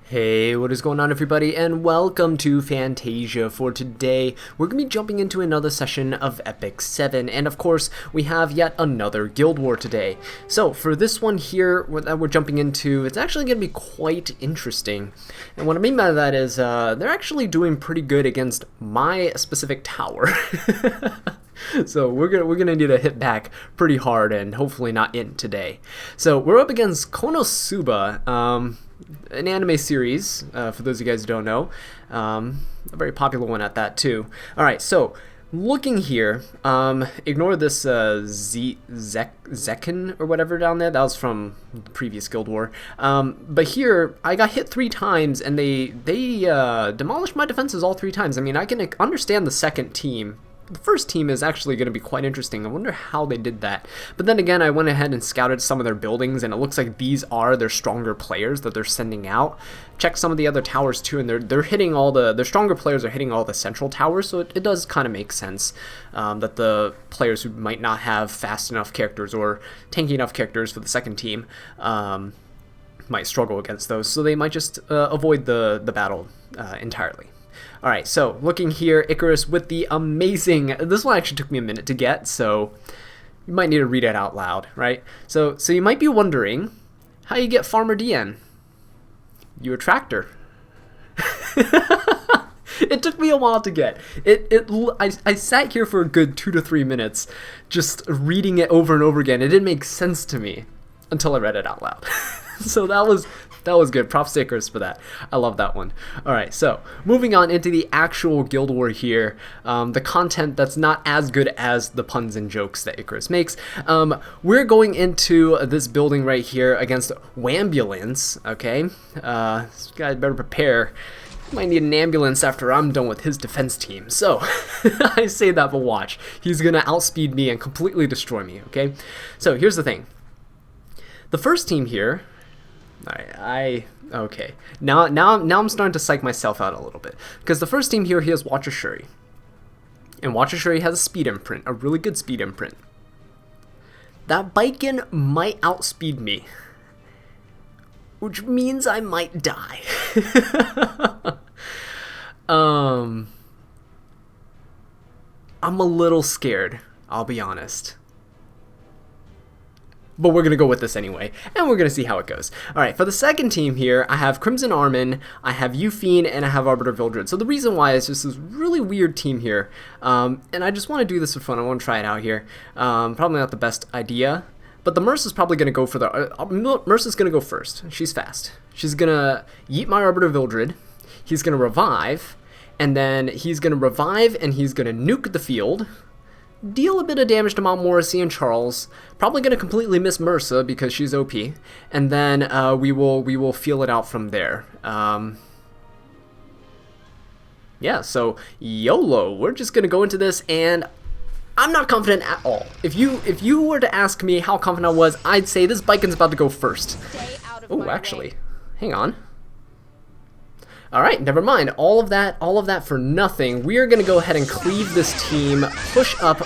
Hey, what is going on everybody, and welcome to Fantasia. For today, we're going to be jumping into another session of Epic 7, and of course, we have yet another Guild War today. So, for this one here that we're jumping into, it's actually going to be quite interesting. And what I mean by that is, they're actually doing pretty good against my specific tower. So we're gonna need to hit back pretty hard and hopefully not in today. So we're up against KonoSuba, an anime series, for those of you guys who don't know, a very popular one at that too. Alright, so looking here, ignore this Zekken or whatever down there, that was from the previous Guild War. But here, I got hit 3 times and they demolished my defenses all 3 times. I mean, I can understand the second team. The first team is actually going to be quite interesting. I wonder how they did that. But then again, I went ahead and scouted some of their buildings, and it looks like these are their stronger players that they're sending out. Check some of the other towers too, and they're hitting all their stronger players are hitting all the central towers, so it does kind of make sense that the players who might not have fast enough characters or tanky enough characters for the second team might struggle against those, so they might just avoid the battle entirely. Alright, so looking here, Icarus with the amazing, this one actually took me a minute to get, so you might need to read it out loud, right? So you might be wondering how you get Farmer DN. You attract her. It took me a while to get. I sat here for a good 2 to 3 minutes just reading it over and over again. It didn't make sense to me until I read it out loud. So that was good. Props to Icarus for that. I love that one. Alright, so moving on into the actual Guild War here. The content that's not as good as the puns and jokes that Icarus makes. We're going into this building right here against Wambulance, okay? This guy better prepare. Might need an ambulance after I'm done with his defense team. So, I say that, but watch. He's gonna outspeed me and completely destroy me, okay? So, here's the thing. The first team here... okay. Now I'm starting to psych myself out a little bit. Because the first team here, he has Watcher Shuri. And Watcher Shuri has a speed imprint, a really good speed imprint. That Biken might outspeed me. Which means I might die. I'm a little scared, I'll be honest. But we're going to go with this anyway, and we're going to see how it goes. Alright, for the second team here, I have Crimson Armin, I have Euphine, and I have Arbiter Vildred. So the reason why is just this really weird team here, and I just want to do this for fun. I want to try it out here. Probably not the best idea, but the Merce is probably going to go for the... Merce is going to go first. She's fast. She's going to yeet my Arbiter Vildred, he's going to revive, and then he's going to revive, and he's going to nuke the field, deal a bit of damage to Mount Morrissey and Charles, probably going to completely miss Mersa because she's OP, and then we will feel it out from there. Yeah, so YOLO, we're just going to go into this, and I'm not confident at all. If you were to ask me how confident I was, I'd say this Biken's about to go first. Oh, actually, hang on. Alright, never mind. All of that for nothing. We are going to go ahead and cleave this team, push up,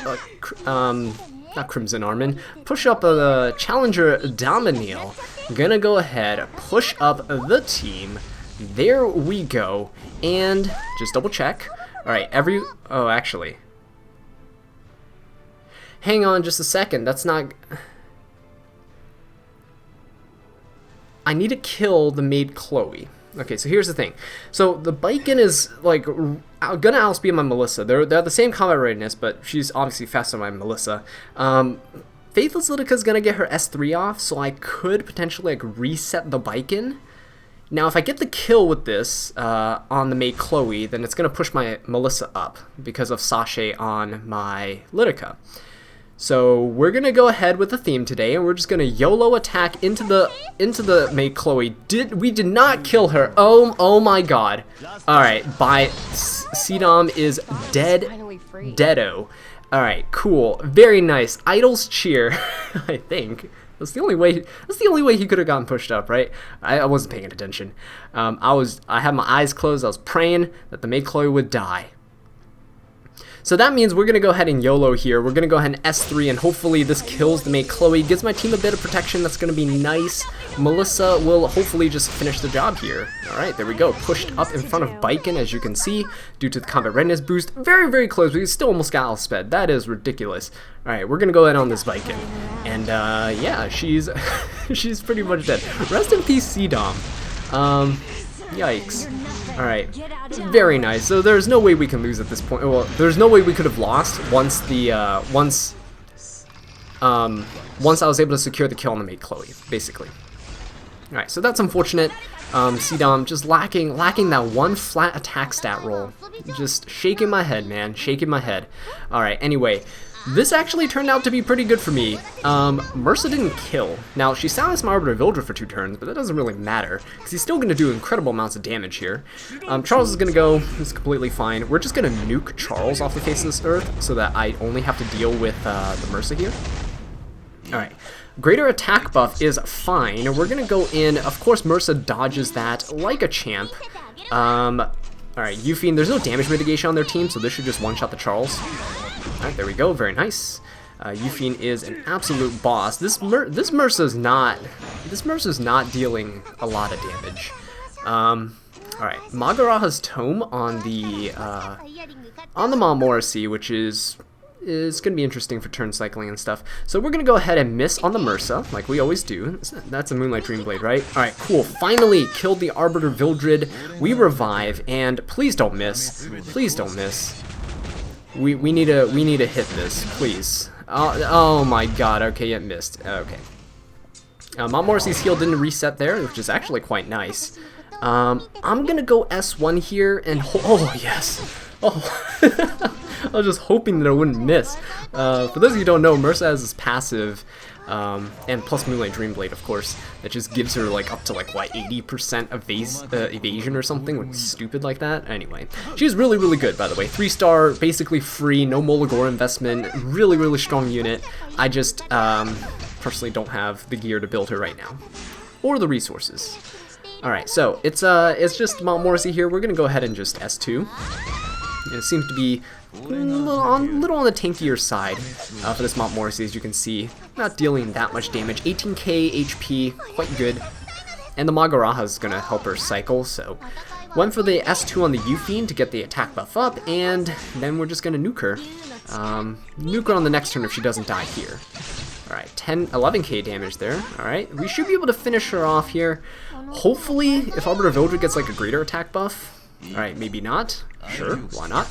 not Crimson Armin, push up a Challenger Dominil. Gonna go ahead, push up the team. There we go. And just double check. Alright, oh, actually. Hang on just a second. That's not... I need to kill the maid Chloe. Okay, so here's the thing. So the Biken is like gonna outspeed my Melissa. They're the same combat readiness, but she's obviously faster than my Melissa. Faithless Litica's gonna get her S3 off, so I could potentially like reset the Biken. Now, if I get the kill with this on the maid Chloe, then it's gonna push my Melissa up because of Sashay on my Litica. So we're gonna go ahead with the theme today, and we're just gonna YOLO attack into the maid Chloe. We did not kill her. Oh my god. Alright, Cdom is dead. Deado. Alright, cool. Very nice. Idol's cheer, I think. That's the only way he could have gotten pushed up, right? I wasn't paying attention. I had my eyes closed, I was praying that the maid Chloe would die. So that means we're going to go ahead and YOLO here. We're going to go ahead and S3, and hopefully this kills the mate Chloe. Gives my team a bit of protection. That's going to be nice. Melissa will hopefully just finish the job here. Alright, there we go. Pushed up in front of Baiken, as you can see, due to the combat readiness boost. Very, very close. We still almost got outsped. That is ridiculous. Alright, we're going to go ahead on this Baiken. And, yeah, she's she's pretty much dead. Rest in peace, C-Dom. Yikes. Alright, very nice. So there's no way we can lose at this point. Well, there's no way we could have lost once the, once I was able to secure the kill on the mate Chloe, basically. Alright, so that's unfortunate. C-Dom just lacking that one flat attack stat roll. Just shaking my head, man, shaking my head. Alright, anyway. This actually turned out to be pretty good for me. Mersa didn't kill. Now, she silenced my Arbiter Vildred for 2 turns, but that doesn't really matter, because he's still going to do incredible amounts of damage here. Charles is going to go. He's completely fine. We're just going to nuke Charles off the face of this earth, so that I only have to deal with the Mersa here. Alright. Greater attack buff is fine. We're going to go in. Of course, Mersa dodges that like a champ. Alright, Euphine, there's no damage mitigation on their team, so this should just one-shot the Charles. Alright, there we go, very nice. Euphine is an absolute boss. This Mersa's not dealing a lot of damage. Alright, Magaraha's Tome on the Mount Morrissey, which is going to be interesting for turn cycling and stuff. So we're going to go ahead and miss on the Mersa, like we always do. That's a Moonlight Dreamblade, right? Alright, cool. Finally killed the Arbiter Vildred. We revive, and please don't miss. Please don't miss. We need to hit this, please. Oh my god, okay, it missed. Okay. Mount Morrissey's heal didn't reset there, which is actually quite nice. I'm going to go S1 here, and oh, yes. Oh. I was just hoping that I wouldn't miss. For those of you who don't know, Mersa has this passive, and plus Moonlight Dreamblade, of course, that just gives her like up to like what, 80% evasion or something, which is stupid like that. Anyway, she's really, really good, by the way. 3-star, basically free, no Molagor investment, really, really strong unit. I just personally don't have the gear to build her right now, or the resources. All right, so it's just Mount Morrissey here. We're gonna go ahead and just S2. It seems to be a little on the tankier side for this Mount Morrissey, as you can see. Not dealing that much damage. 18k HP, quite good. And the Magaraha is going to help her cycle, so went for the S2 on the Euphine to get the attack buff up, and then we're just going to nuke her. Nuke her on the next turn if she doesn't die here. Alright, 11k damage there. Alright, we should be able to finish her off here. Hopefully, if Arbiter Vildred gets like a greater attack buff. Alright, maybe not. Sure, why not?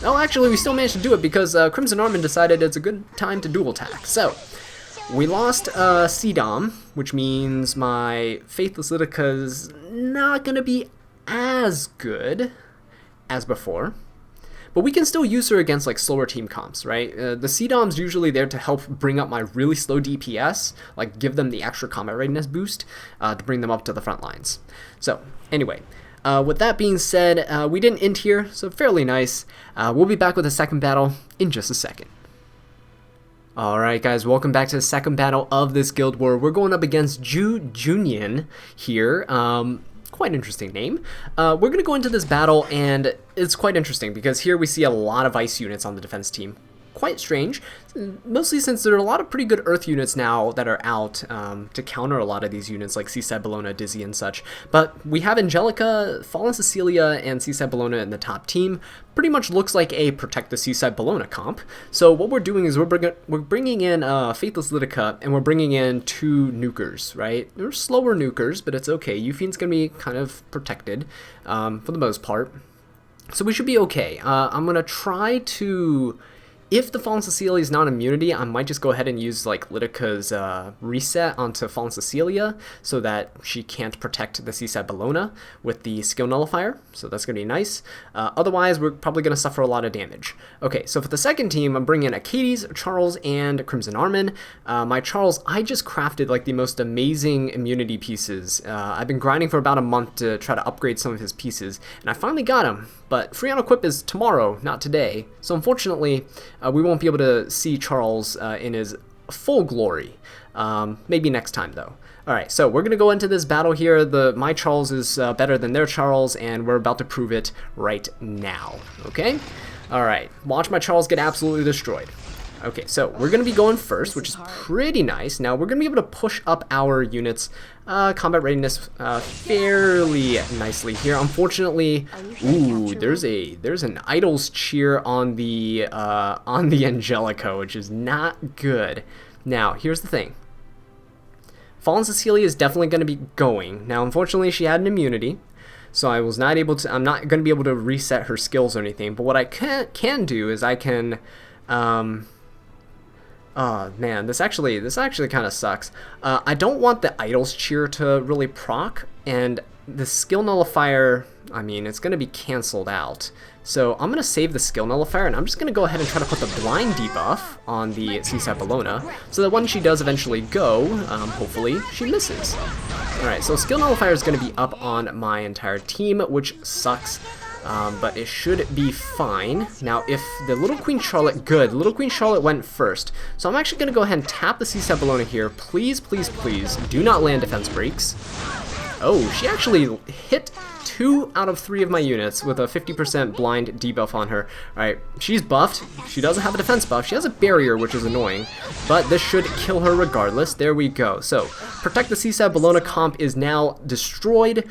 Oh, actually, we still managed to do it because Crimson Armin decided it's a good time to dual attack. So, we lost C-Dom, which means my Faithless Lydica's not going to be as good as before. But we can still use her against like slower team comps, right? The C-Dom's usually there to help bring up my really slow DPS, like give them the extra combat readiness boost to bring them up to the front lines. So, anyway. With that being said, we didn't end here, so fairly nice. We'll be back with the second battle in just a second. Alright guys, welcome back to the second battle of this Guild War. We're going up against Junian here. Quite interesting name. We're going to go into this battle, and it's quite interesting because here we see a lot of ice units on the defense team. Quite strange, mostly since there are a lot of pretty good earth units now that are out to counter a lot of these units like Seaside Bellona, Dizzy, and such. But we have Angelica, Fallen Cecilia, and Seaside Bellona in the top team. Pretty much looks like a Protect the Seaside Bellona comp. So what we're doing is we're bringing in Faithless Lydica, and we're bringing in 2 nukers, right? They're slower nukers, but it's okay. Euphine's going to be kind of protected for the most part. So we should be okay. I'm going to try to... If the Fallen Cecilia is not immunity, I might just go ahead and use like Lydica's reset onto Fallen Cecilia so that she can't protect the Seaside Bellona with the skill nullifier. So that's going to be nice. Otherwise, we're probably going to suffer a lot of damage. Okay, so for the second team, I'm bringing in Achades, Charles, and Crimson Armin. My Charles, I just crafted like the most amazing immunity pieces. I've been grinding for about a month to try to upgrade some of his pieces, and I finally got him. But free on equip is tomorrow, not today. So unfortunately, we won't be able to see Charles in his full glory. Maybe next time, though. Alright, so we're going to go into this battle here. My Charles is better than their Charles, and we're about to prove it right now. Okay? Alright, watch my Charles get absolutely destroyed. Okay, so we're going to be going first, which is pretty nice. Now, we're going to be able to push up our units' combat readiness fairly nicely here. Unfortunately, ooh, there's an Idol's Cheer on the Angelica, which is not good. Now, here's the thing. Fallen Cecilia is definitely going to be going. Now, unfortunately, she had an immunity, so I'm not going to be able to reset her skills or anything. But what I can do is I can, oh man, this actually kind of sucks. I don't want the Idol's Cheer to really proc, and the skill nullifier, I mean, it's going to be canceled out. So I'm going to save the skill nullifier, and I'm just going to go ahead and try to put the blind debuff on the Seaside Bellona, so that when she does eventually go, hopefully, she misses. Alright, so skill nullifier is going to be up on my entire team, which sucks. But it should be fine. Now, if the Little Queen Charlotte, good, Little Queen Charlotte went first. So I'm actually going to go ahead and tap the Seaside Bellona here. Please, please, please, do not land defense breaks. Oh, she actually hit 2 out of 3 of my units with a 50% blind debuff on her. Alright, she's buffed. She doesn't have a defense buff. She has a barrier, which is annoying. But this should kill her regardless. There we go. So, Protect the Seaside Bellona comp is now destroyed.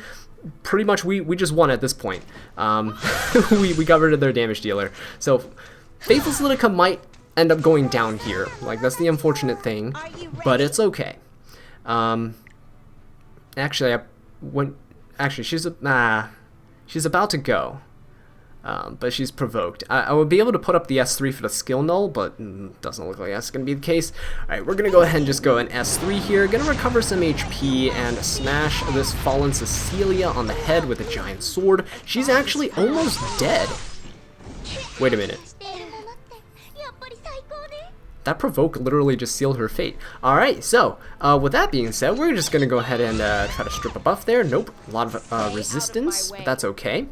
Pretty much we just won at this point. We got rid of their damage dealer. So Faithful Solidica might end up going down here. Like, that's the unfortunate thing, but it's okay. Actually, she's about to go. But she's provoked. I would be able to put up the S3 for the skill null, but doesn't look like that's going to be the case. Alright, we're going to go ahead and just go an S3 here. Going to recover some HP and smash this Fallen Cecilia on the head with a giant sword. She's actually almost dead. Wait a minute. That provoke literally just sealed her fate. Alright, so, with that being said, we're just going to go ahead and try to strip a buff there. Nope, a lot of resistance, but that's okay.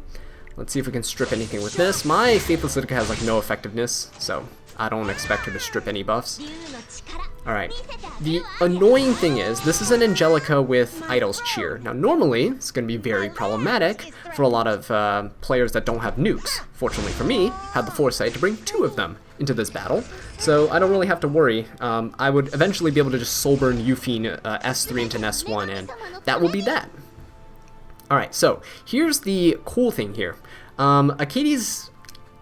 Let's see if we can strip anything with this. My Faithful Solidica has like no effectiveness, so I don't expect her to strip any buffs. Alright, the annoying thing is, this is an Angelica with Idol's Cheer. Now normally, it's going to be very problematic for a lot of players that don't have nukes. Fortunately for me, had the foresight to bring 2 of them into this battle, so I don't really have to worry. I would eventually be able to just soul burn Yufine S3 into an S1, and that will be that. Alright, so here's the cool thing here. Akadi's,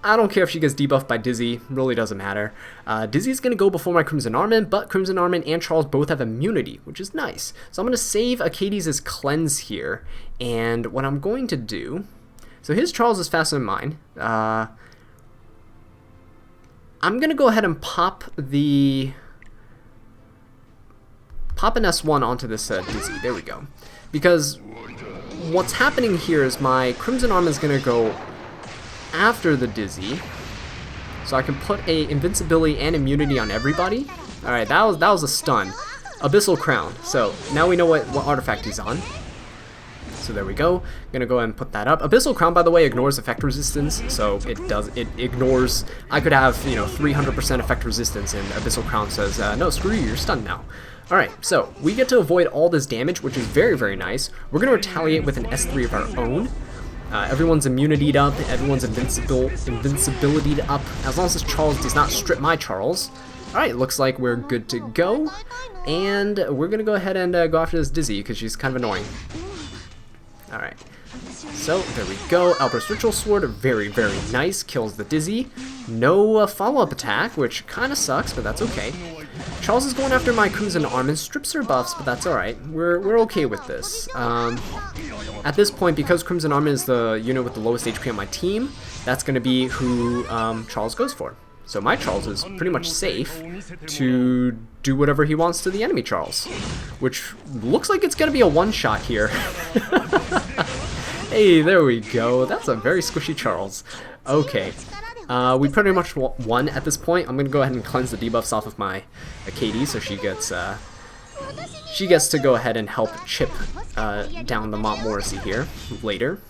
I don't care if she gets debuffed by Dizzy, really doesn't matter. Dizzy's going to go before my Crimson Armin, but Crimson Armin and Charles both have immunity, which is nice. So I'm going to save Akadi's cleanse here, and what I'm going to do, so his Charles is faster than mine. I'm going to go ahead and pop an S1 onto this Dizzy, there we go. Because what's happening here is my Crimson Arm is going to go after the Dizzy, so I can put a invincibility and immunity on everybody. Alright, that was a stun. Abyssal Crown. So now we know what artifact he's on. So there we go. Gonna go ahead and put that up. Abyssal Crown, by the way, ignores effect resistance, so it ignores. I could have 300% effect resistance, and Abyssal Crown says no, screw you, you're stunned now. Alright, so we get to avoid all this damage, which is very, very nice. We're going to retaliate with an S3 of our own. Everyone's immunity'd up, everyone's invincibility'd up, as long as this Charles does not strip my Charles. Alright, looks like we're good to go. And we're going to go ahead and go after this Dizzy, because she's kind of annoying. Alright, so there we go. Albert's Ritual Sword, very, very nice, kills the Dizzy. No follow-up attack, which kind of sucks, but that's okay. Charles is going after my Crimson Arm and strips her buffs, but that's alright. We're okay with this. At this point, because Crimson Arm is the unit with the lowest HP on my team, that's going to be who Charles goes for. So my Charles is pretty much safe to do whatever he wants to the enemy Charles, which looks like it's going to be a one-shot here. Hey, there we go. That's a very squishy Charles. Okay. We pretty much won at this point. I'm going to go ahead and cleanse the debuffs off of my Akadi, so she gets to go ahead and help chip down the Montmorency here later.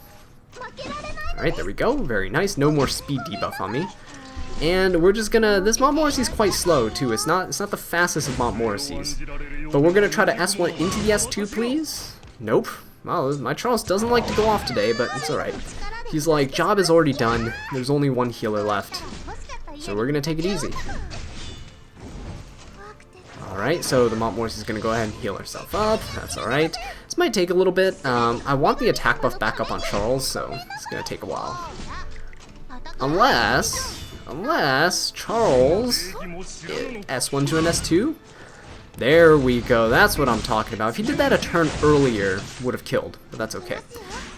Alright, there we go. Very nice. No more speed debuff on me. And we're just gonna, this Montmorency's quite slow too. It's not the fastest of Montmorency's. But we're gonna try to S1 into the S2, please. Nope. Well, my Charles doesn't like to go off today, but it's alright. He's like, job is already done. There's only one healer left. So we're going to take it easy. Alright, so the Montmorency is going to go ahead and heal herself up. That's alright. This might take a little bit. I want the attack buff back up on Charles, so it's going to take a while. Unless Charles S1 to an S2. There we go. That's what I'm talking about. If he did that a turn earlier, would have killed, but that's okay.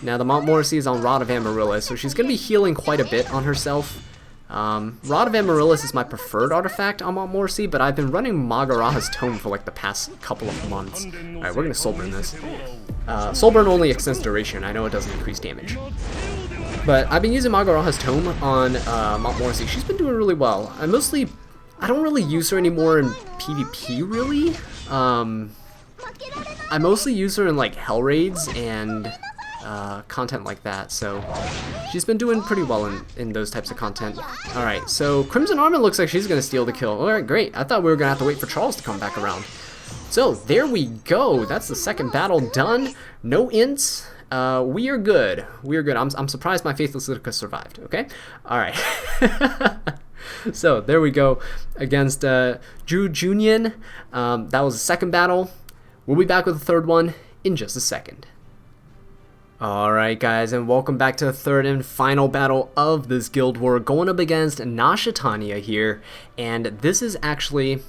Now the Montmorency is on Rod of Amaryllis, so she's going to be healing quite a bit on herself. Rod of Amaryllis is my preferred artifact on Montmorency, but I've been running Magaraha's Tome for like the past couple of months. Alright, we're going to Soulburn this. Soulburn only extends duration. I know it doesn't increase damage. But I've been using Magaraha's Tome on Montmorency. She's been doing really well. I don't really use her anymore in PvP, really. I mostly use her in like Hell Raids and content like that, so she's been doing pretty well in those types of content. Alright, so Crimson Armor looks like she's going to steal the kill. Alright, great. I thought we were going to have to wait for Charles to come back around. So, there we go. That's the second battle done. No ints. We are good. We are good. I'm surprised my Faithless Litica survived, okay? Alright. So, there we go against Drew Junion. That was the second battle. We'll be back with the third one in just a second. Alright guys, and welcome back to the third and final battle of this guild war, going up against Nashatanya here, and this is actually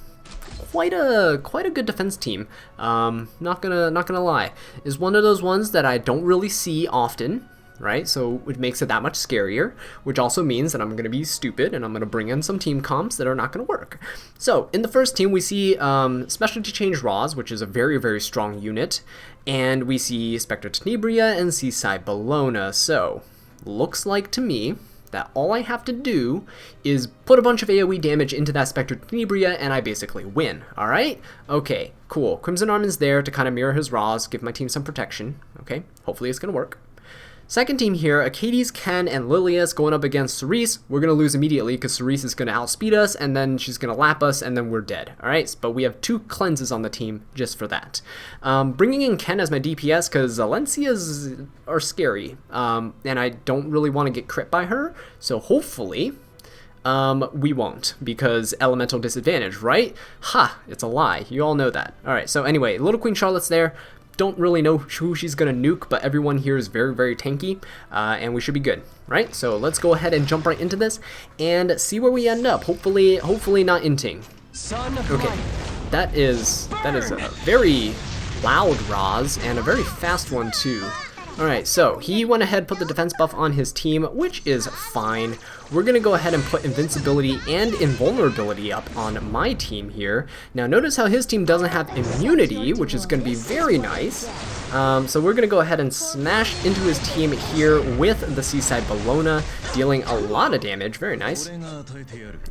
quite a good defense team. Not gonna lie, is one of those ones that I don't really see often, right? So it makes it that much scarier, which also means that I'm gonna be stupid and I'm gonna bring in some team comps that are not gonna work. So in the first team we see Specialty Change Roz, which is a very strong unit. And we see Spectre Tenebria and Seaside Bellona. So, looks like to me that all I have to do is put a bunch of AoE damage into that Spectre Tenebria and I basically win. Alright? Okay, cool. Crimson Armin's there to kind of mirror his Raws, give my team some protection. Okay, hopefully it's going to work. Second team here, Acades, Ken, and Lilias going up against Cerise. We're going to lose immediately because Cerise is going to outspeed us, and then she's going to lap us, and then we're dead. Alright, but we have 2 cleanses on the team just for that. Bringing in Ken as my DPS because Alencias are scary, and I don't really want to get crit by her, so hopefully we won't, because elemental disadvantage, right? Ha! It's a lie. You all know that. Alright, so anyway, Little Queen Charlotte's there. Don't really know who she's gonna nuke, but everyone here is very tanky, and we should be good, right? So let's go ahead and jump right into this and see where we end up. Hopefully not inting. Okay, that is a very loud Roz and a very fast one too. Alright, so he went ahead, put the defense buff on his team, which is fine. We're going to go ahead and put invincibility and invulnerability up on my team here. Now notice how his team doesn't have immunity, which is going to be very nice. So we're going to go ahead and smash into his team here with the Seaside Bellona, dealing a lot of damage. Very nice.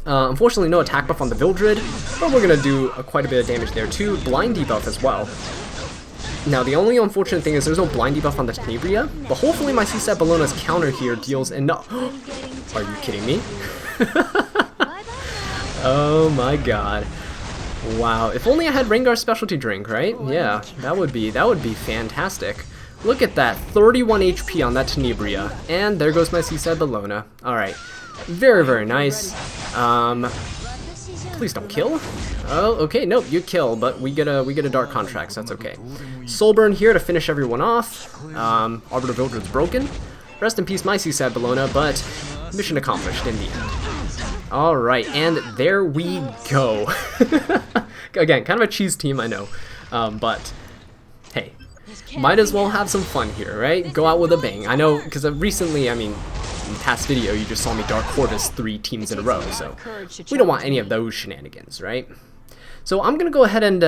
Unfortunately no attack buff on the Vildred, but we're going to do quite a bit of damage there too. Blind debuff as well. Now, the only unfortunate thing is there's no blind debuff on the Tenebria, but hopefully my Seaside Bellona's counter here deals enough. Are you kidding me? Oh my god. Wow, if only I had Rengar's specialty drink, right? Yeah, that would be fantastic. Look at that, 31 HP on that Tenebria, and there goes my Seaside Bellona. Alright, very nice. Please don't kill. Oh, okay, nope, you kill, but we get a dark contract, so that's okay. Soulburn here to finish everyone off. Arbiter Vildred's broken. Rest in peace, my Seaside Bellona, but mission accomplished in the end. Alright, and there we go. Again, kind of a cheese team, I know, but hey, might as well have some fun here, right? Go out with a bang. I know, because recently, I mean, in the past video, you just saw me Dark Corvus 3 teams in a row, so we don't want any of those shenanigans, right? So I'm going to go ahead and,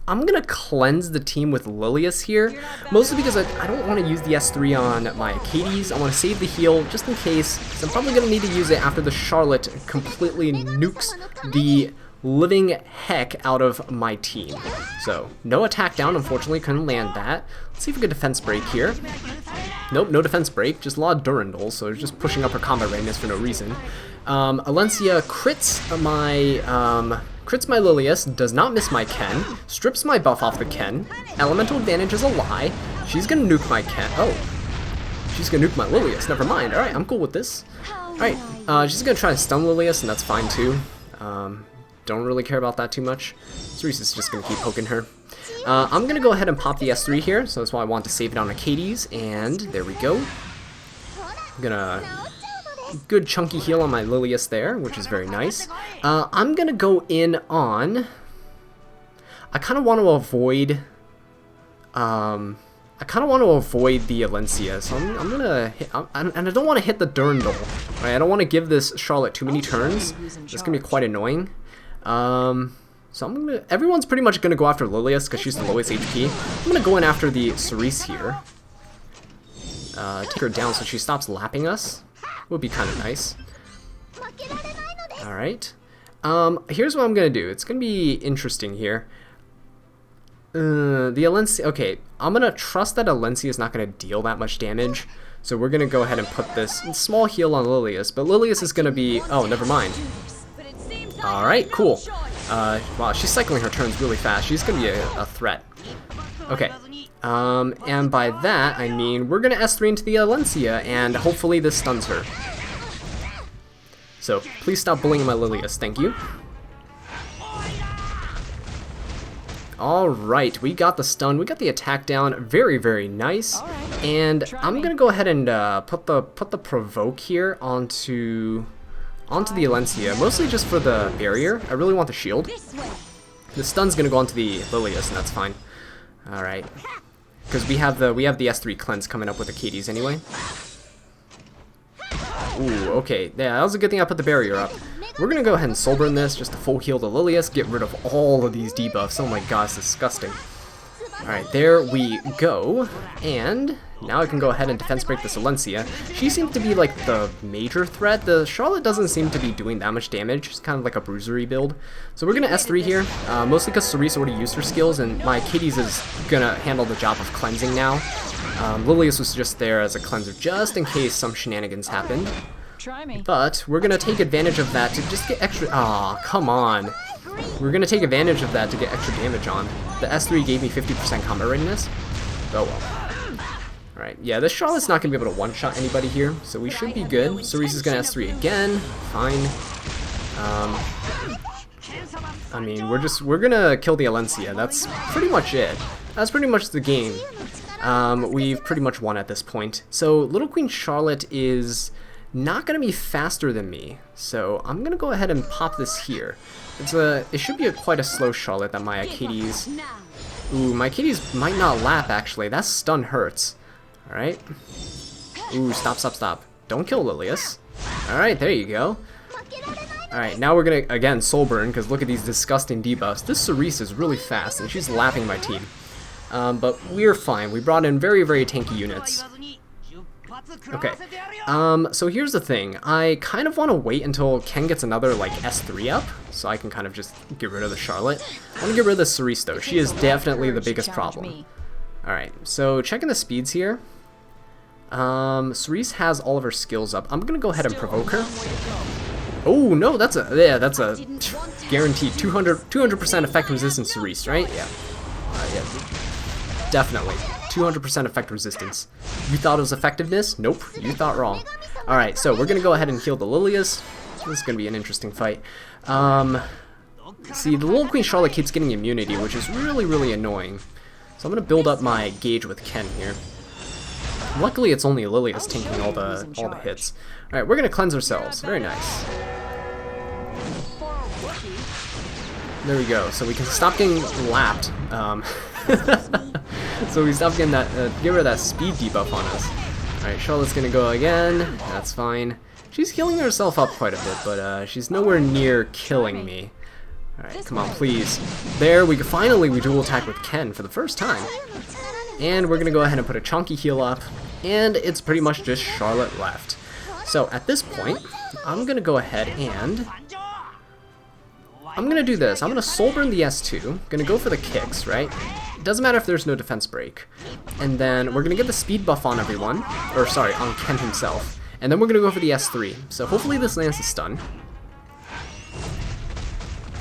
I'm going to cleanse the team with Lilias here, mostly because I don't want to use the S3 on my Acades. I want to save the heal just in case, because I'm probably going to need to use it after the Charlotte completely nukes the living heck out of my team. So, no attack down, unfortunately, couldn't land that. Let's see if we get defense break here. Nope, no defense break, just a lot of Durandal, so just pushing up her combat readiness for no reason. Alencia crits my Lilias, does not miss my Ken, strips my buff off the Ken. Elemental advantage is a lie. She's gonna nuke my Ken. Oh. she's gonna nuke my Lilius. Never mind. Alright, I'm cool with this. Alright, she's gonna try to stun Lilius, and that's fine too. Don't really care about that too much. Cerise is just gonna keep poking her. I'm gonna go ahead and pop the S3 here, so that's why I want to save it on Arcades, and there we go. I'm gonna good chunky heal on my Lilius there, which is very nice. I'm gonna go in on. I kind of want to avoid. I kind of want to avoid the Alencia, so I'm gonna hit, and I don't want to hit the Durandal. Right? I don't want to give this Charlotte too many turns. It's gonna be quite annoying. So everyone's pretty much gonna go after Lilius because she's the lowest HP. I'm gonna go in after the Cerise here. Take her down so she stops lapping us. Would be kind of nice. Alright. Here's what I'm gonna do. It's gonna be interesting here. The Alencia. Okay, I'm gonna trust that Alencia is not gonna deal that much damage. So we're gonna go ahead and put this small heal on Lilius. But Lilius is gonna be. Oh, never mind. Alright, cool. Wow, she's cycling her turns really fast. She's gonna be a threat. Okay. And by that, I mean, we're gonna S3 into the Alencia, and hopefully this stuns her. So, please stop bullying my Lilius, thank you. Alright, we got the stun, we got the attack down, very, very nice. And I'm gonna go ahead and put the provoke here onto the Alencia, mostly just for the barrier. I really want the shield. The stun's gonna go onto the Lilius, and that's fine. Alright. Because we have the S3 cleanse coming up with the Arcades anyway. Ooh, okay. Yeah, that was a good thing I put the barrier up. We're gonna go ahead and soul burn this just to full heal the Lilius, get rid of all of these debuffs. Oh my god, it's disgusting. Alright, there we go. And now I can go ahead and defense break this Alencia. She seems to be like the major threat. The Charlotte doesn't seem to be doing that much damage. It's kind of like a bruisery build. So we're going to S3 here, mostly because Cerise already used her skills, and my Arcades is going to handle the job of cleansing now. Lilius was just there as a cleanser just in case some shenanigans happened. But we're going to take advantage of that to just get extra... Aw, come on. We're going to take advantage of that to get extra damage on. The S3 gave me 50% combat readiness. Oh well. Alright, yeah, this Charlotte's not going to be able to one-shot anybody here, so we should be good. Cerise is going to S3 again. Fine. I mean, we're going to kill the Alencia. That's pretty much it. That's pretty much the game. We've pretty much won at this point. So, Little Queen Charlotte is not going to be faster than me, so I'm going to go ahead and pop this here. It should be quite a slow Charlotte that my Arcades... Ooh, my Arcades might not lap, actually. That stun hurts. Alright. Ooh, stop. Don't kill Lilius. Alright, there you go. Alright, now we're gonna, again, soul burn, because look at these disgusting debuffs. This Cerise is really fast, and she's lapping my team. But we're fine. We brought in very, very tanky units. Okay, so here's the thing. I kind of want to wait until Ken gets another, like, S3 up, so I can kind of just get rid of the Charlotte. I want to get rid of the Cerise, though. She is definitely the biggest problem. Alright, so checking the speeds here. Cerise has all of her skills up. I'm going to go ahead and provoke her. Oh, no, that's a guaranteed 200% effect resistance Cerise, right? Yeah. Yeah, definitely. 200% effect resistance. You thought it was effectiveness? Nope, you thought wrong. Alright, so we're going to go ahead and heal the Lilius. This is going to be an interesting fight. See, the Little Queen Charlotte keeps getting immunity, which is really, really annoying. So I'm going to build up my gauge with Ken here. Luckily, it's only Lilius tanking all the hits. Alright, we're going to cleanse ourselves. Very nice. There we go. So we can stop getting lapped. So we stop getting that, get rid of that speed debuff on us. Alright, Charlotte's gonna go again. That's fine. She's healing herself up quite a bit, but she's nowhere near killing me. Alright, come on, please. There, we dual attack with Ken for the first time. And we're gonna go ahead and put a chunky heal up, and it's pretty much just Charlotte left. So at this point, I'm gonna go ahead and I'm gonna do this. I'm gonna soul burn the S2. Gonna go for the kicks, right? Doesn't matter if there's no defense break. And then we're gonna get the speed buff on everyone, or sorry, on Ken himself. And then we're gonna go for the S3. So hopefully this lands a stun.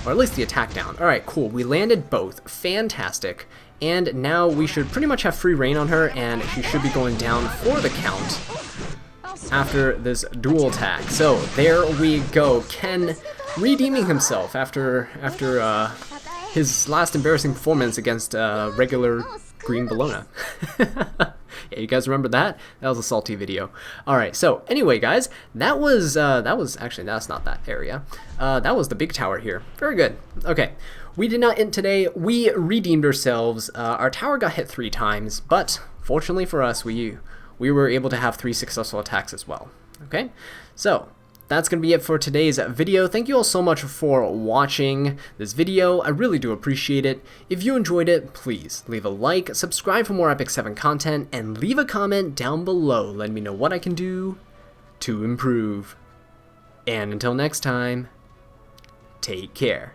Or at least the attack down. Alright, cool. We landed both. Fantastic. And now we should pretty much have free reign on her, and she should be going down for the count after this dual attack. So there we go. Ken redeeming himself after his last embarrassing performance against regular green Bologna. Yeah, you guys remember that? That was a salty video. Alright, so anyway guys, that was actually, that's not that area. That was the big tower here. Very good. Okay, we did not end today. We redeemed ourselves. Our tower got hit 3 times, but fortunately for us, we were able to have 3 successful attacks as well. Okay, so that's going to be it for today's video. Thank you all so much for watching this video. I really do appreciate it. If you enjoyed it, please leave a like, subscribe for more Epic 7 content, and leave a comment down below letting me know what I can do to improve. And until next time, take care.